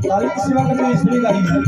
ताली की सेवा करने ईश्वरी गाई है।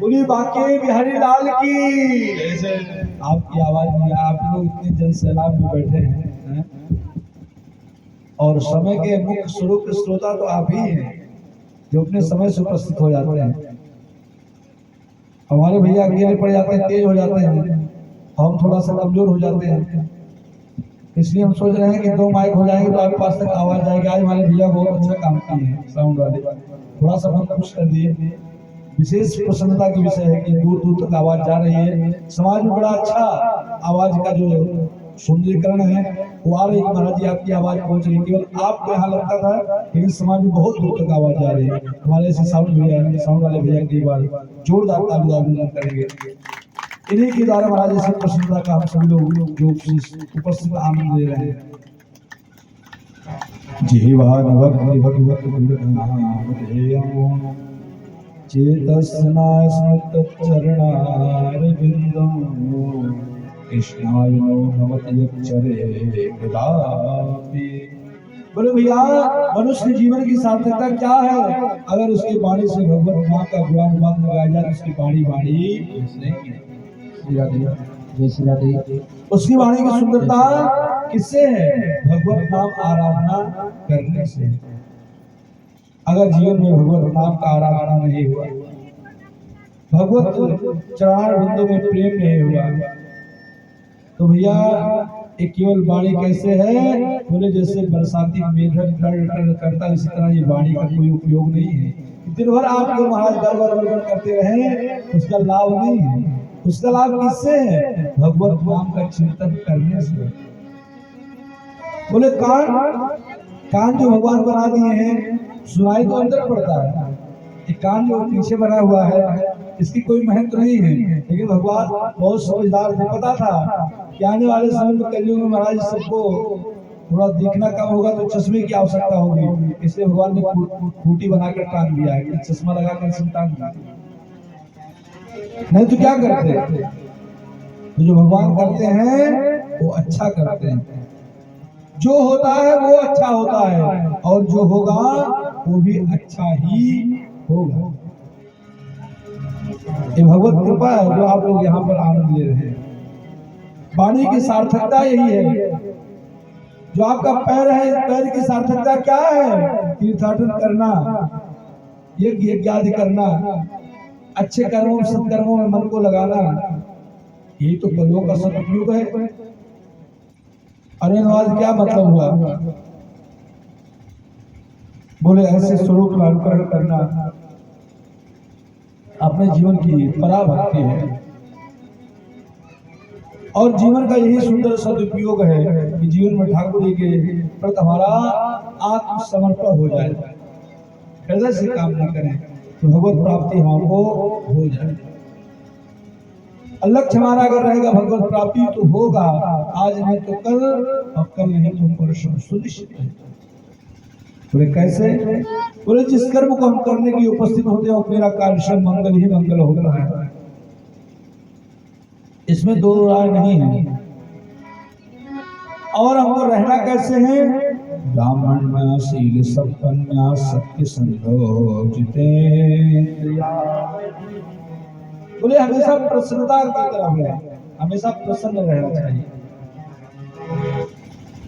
बोली बांके बिहारी लाल की। आपकी आवाज में आप लोग इतने जन सैलाब में बैठे हैं और समय के मुख्य स्वरूप श्रोता तो आप ही हैं, जो अपने समय से उपस्थित हो जाते हैं। हमारे भैया अकेले पड़ जाते हैं, तेज हो जाते हैं, हम थोड़ा सा कमजोर हो जाते हैं। इसलिए हम सोच रहे हैं कि 2 माइक हो जाएंगे तो आपके पास तक आवाज जाएगी। आज हमारे भैया बहुत अच्छा काम किए हैं साउंड वाले, थोड़ा सा बहुत खुश कर दिए। विशेष प्रसन्नता की विषय है कि दूर दूर तक आवाज जा रही है। समाज में बड़ा अच्छा आवाज का जो सुंदरीकरण है वो आ रही है। महाराज जी आपकी आवाज पहुंच रही है, केवल आपको यहाँ लगता था, लेकिन समाज में बहुत दूर तक आवाज जा रही है। हमारे ऐसे साउंड वाले भैया की बार जोरदार तालियां अभिनंदन करेंगे। इन्हीं के द्वारा महाराज ऐसी प्रसन्नता का हम सभी लोग जो उपस्थित आनंद ले रहे हैं। जीवान भक्ति भगवत गुरुनाम चेतस्ना स्मृत चरणारविंदम कृष्णाय नमते चरे कदापि। बोले भैया, मनुष्य जीवन की सार्थकता क्या है? अगर उसकी वाणी से भगवत नाम का गुणानुवाद लगाया जाए तो उसकी वाणी उसकी वाणी की सुंदरता किससे है? भगवत नाम आराधना करने से। अगर जीवन में भगवत नाम का आराधना नहीं हुआ, भगवत चरण बिंदु में प्रेम नहीं हुआ, तो भैया एक केवल वाणी कैसे है? बोले जैसे बरसाती मेघक करता है, इसी तरह ये वाणी का कोई उपयोग नहीं है। दिन भर आप जो महाराज गड़बड़ करते रहे, उसका लाभ नहीं है। उसका लाभ किससे है? भगवत नाम का चिंतन करने से। बोले कान जो भगवान बना दिए हैं, सुनाई तो अंदर पड़ता है। एक कान जो पीछे बना हुआ है, इसकी कोई महत्व नहीं है, लेकिन भगवान बहुत समझदार थे। पता था कि आने वाले समय में कलयुग में महाराज सबको थोड़ा देखना कम होगा तो चश्मे की आवश्यकता होगी। इसलिए भगवान ने खूंटी बनाकर टांग दिया है, चश्मा लगाकर टांग दिया। नहीं तो क्या करते? तो जो भगवान करते हैं वो अच्छा करते हैं। जो होता है वो अच्छा होता है, और जो होगा वो भी अच्छा ही होगा। ये भगवत कृपा है जो आप लोग यहाँ पर आनंद ले रहे हैं। वाणी की सार्थकता यही है। जो आपका पैर है, पैर की सार्थकता क्या है? तीर्थाटन करना, यज्ञ आदि करना, अच्छे कर्मों में सत्कर्मों में मन को लगाना, यही तो कलियों का सदुपयोग है। अरे नवाज क्या मतलब हुआ? बोले ऐसे स्वरूप का अनुकरण करना अपने जीवन की पराभक्ति है, और जीवन का यही सुंदर सदुपयोग है कि जीवन में ठाकुर जी के प्रति हमारा आत्मसमर्पण हो जाए, हृदय से काम न करें तो भगवत प्राप्ति हमको हो जाए। लक्ष्य हमारा अगर रहेगा भगवत प्राप्ति तो होगा, आज नहीं तो कल, और कल नहीं तो परसों सुनिश्चित है। बोले कैसे? बोले जिस कर्म को हम करने की उपस्थित होते हैं मेरा कार्य सब मंगल ही मंगल होता है, इसमें दो राय नहीं है। और हमको रहना कैसे है? ब्राह्मण शील संपन्न सत्य संतोष जितेंद्रिया। बोले हमेशा प्रसन्नता की तरफ है, हमेशा प्रसन्न रहना चाहिए।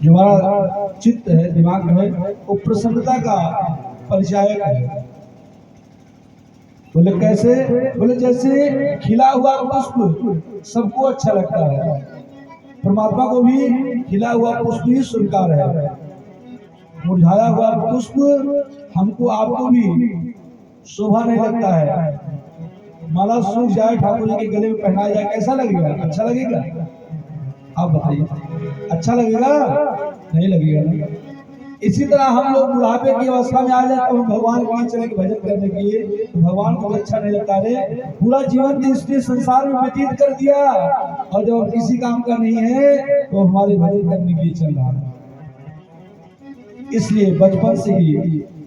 जो हमारा चित्त है, दिमाग है, वो प्रसन्नता का परिचायक है। बोले कैसे? बोले जैसे खिला हुआ पुष्प सबको अच्छा लगता है, परमात्मा को भी खिला हुआ पुष्प ही स्वीकार है। मुरझाया हुआ पुष्प हमको आपको भी शोभा नहीं लगता है। माला सूख जाए, ठाकुर जी के गले में पहनाया जाए, कैसा लगेगा? अच्छा लगेगा? आप बताइए, अच्छा लगेगा? नहीं लगेगा। इसी तरह हम लोग बुढ़ापे की अवस्था में आ जाए तो भगवान के चले भजन करने के लिए, तो भगवान को अच्छा नहीं लगता रे। पूरा जीवन इसने संसार में व्यतीत कर दिया, और जब किसी काम का नहीं है तो हमारे भजन करने के लिए चल रहा है। इसलिए बचपन से ही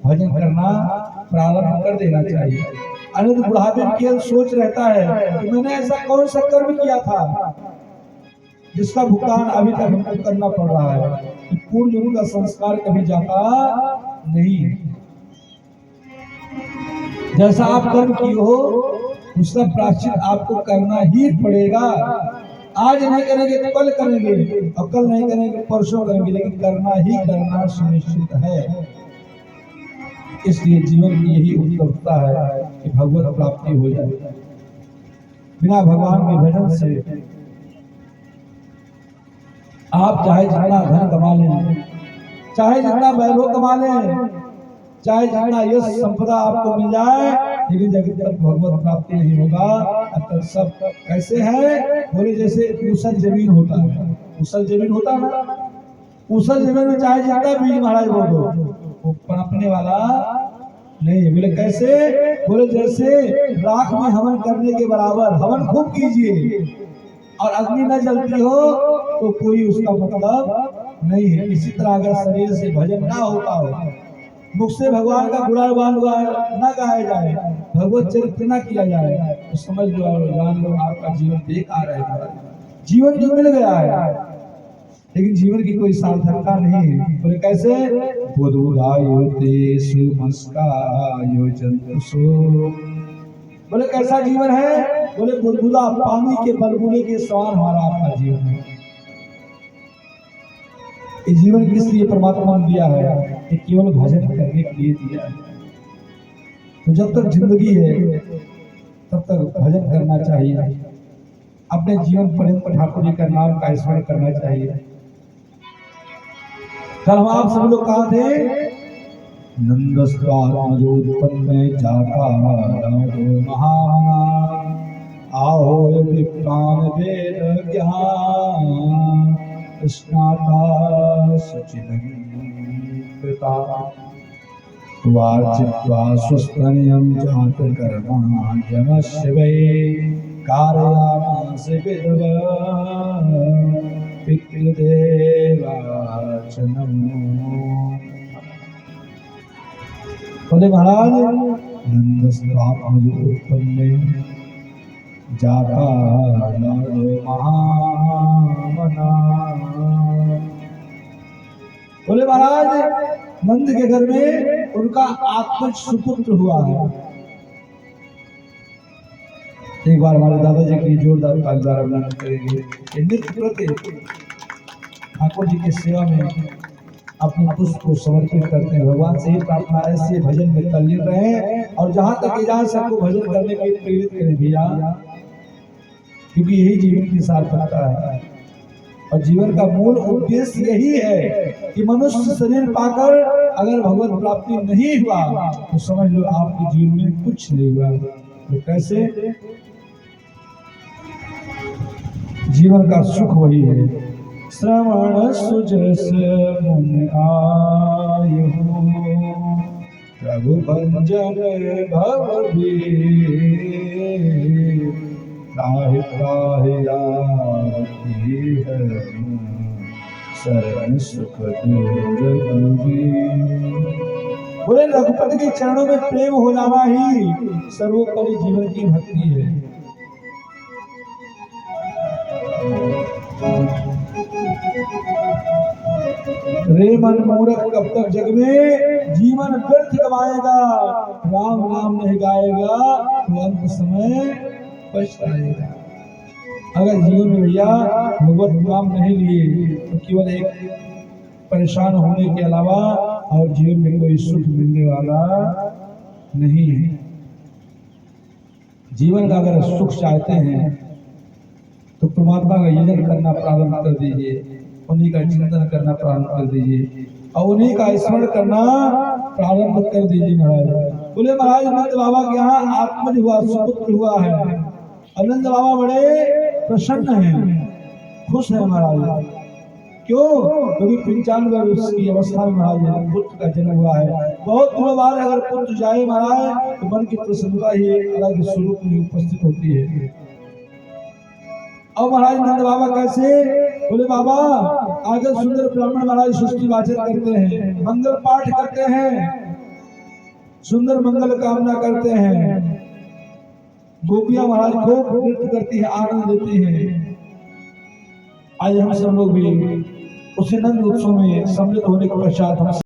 भजन करना प्रारंभ कर देना चाहिए। अन्यथा बुढ़ापे में सोच रहता है कि मैंने ऐसा कौन सा कर्म किया था जिसका भुगतान अभी तक हमको करना पड़ रहा है। पूर्ण जन्म का संस्कार कभी जाता नहीं। जैसा आप कर्म किए हो उसका प्रायश्चित आपको करना ही पड़ेगा। आज नहीं करेंगे तो कल करेंगे, और कल नहीं करेंगे परसों करेंगे, लेकिन करना ही करना सुनिश्चित है। इसलिए जीवन की यही उत्तमता है कि भगवत प्राप्ति हो जाए। बिना भगवान के भजन से आप चाहे जितना धन कमा लें, चाहे जितना वैभव कमा लें, चाहे जितना यश संपदा आपको मिल जाए, लेकिन जब तक भगवत प्राप्ति नहीं होगा तब तक सब कैसे है? बोले जैसे ऊसर जमीन होता है, ऊसर जमीन होता है ना, ऊसर जमीन में चाहे जितना बीज महाराज बो दो, वो पनपने वाला नहीं है। बोले कैसे? बोले जैसे राख में हवन करने के बराबर, हवन खूब कीजिए और अग्नि न जलती हो तो कोई उसका मतलब नहीं है। इसी तरह अगर शरीर से भजन ना होता हो, मुख से भगवान का गुणगान न गाया जाए, भगवत चरित्र न किया जाए, तो समझ लो जान लो आपका जीवन बेकार है। जीवन तो मिल गया है लेकिन जीवन की कोई सार्थकता नहीं है। बोले कैसे? बोले कैसा जीवन है? बोले बुलबुला पानी के बलबुले के समान हमारा आपका जीवन है। ये जीवन किस लिए परमात्मा ने दिया है? ये केवल भजन करने के लिए दिया है। तो जब तक जिंदगी है तब तक भजन करना चाहिए, अपने जीवन पर्यंत ठाकुर जी का नाम का स्मरण करना चाहिए। कल हम आप सब लोग कहा थे, नंदस्वात्मजोत्पन्न जाता महामना आओ विप्राण वेद ज्ञान स्नाता सचिदंकृता वार्चित्वा स्वस्तनियं जात कर्मा जमस्य वै कारयामास विद्वा पितृदेवार्चनम्। बोले महाराज नंदस्वात्मजोत्पन्न जाता महामना। बोले महाराज नंद के घर में उनका आत्मज सुपुत्र हुआ है। एक बार हमारे दादाजी की जोरदार तालियां अभिनंदन करेंगे। नृत्य प्रति ठाकुर जी की सेवा में अपने पुष्प को समर्पित करते हैं। भगवान से ही प्रार्थना है ऐसे भजन में तल्लीन रहे और जहां तक इजाजत सबको भजन करने के लिए प्रेरित करें भैया, क्योंकि यही जीवन की सार्थकता है। और जीवन का मूल उद्देश्य यही है कि मनुष्य शरीर पाकर अगर भगवत प्राप्ति नहीं हुआ तो समझ लो आपके जीवन में कुछ नहीं हुआ। तो कैसे? जीवन का सुख वही है। श्रवण सुजस मुन आयु प्रभु भंजन भव त्राहि त्राहि आरती है शरण सुख दूर दूरी। बोले रघुपति के चरणों में प्रेम हो जाना ही सर्वोपरि जीवन की भक्ति है। रे मन मूर्ख कब तक जग में जीवन व्यर्थ गवाएगा, राम नाम नहीं गाएगा तो अंत समय पछताएगा। अगर जीवन में भैया भगवत नाम नहीं लिए तो केवल एक परेशान होने के अलावा और जीवन में कोई सुख मिलने वाला नहीं है। जीवन का अगर सुख चाहते हैं तो परमात्मा का यजन करना प्रारंभ कर दीजिए, उन्हीं का चिंतन करना प्रारंभ कर दीजिए और उन्हीं का स्मरण करना प्रारंभ कर दीजिए। महाराज बोले महाराज नंद बाबा के यहाँ आत्मज हुआ, सुपुत्र हुआ है। आनंद बाबा बड़े प्रसन्न हैं, खुश है महाराज। क्यों? क्योंकि 95 वर्ष की अवस्था में महाराज पुत्र का जन्म हुआ है। बहुत दिनों बाद अगर पुत्र जाए महाराज तो मन की प्रसन्नता ही अलग स्वरूप में उपस्थित होती है। और महाराज नंद बाबा कैसे? बोले बाबा आगे सुंदर ब्राह्मण महाराज सृष्टि वाचन करते हैं, मंगल पाठ करते हैं, सुंदर मंगल कामना करते हैं। गोपियां महाराज को नृत्य करती है, आनंद देती है। आज हम सब लोग भी उसी नंद उत्सव में सम्मिलित होने के पश्चात हम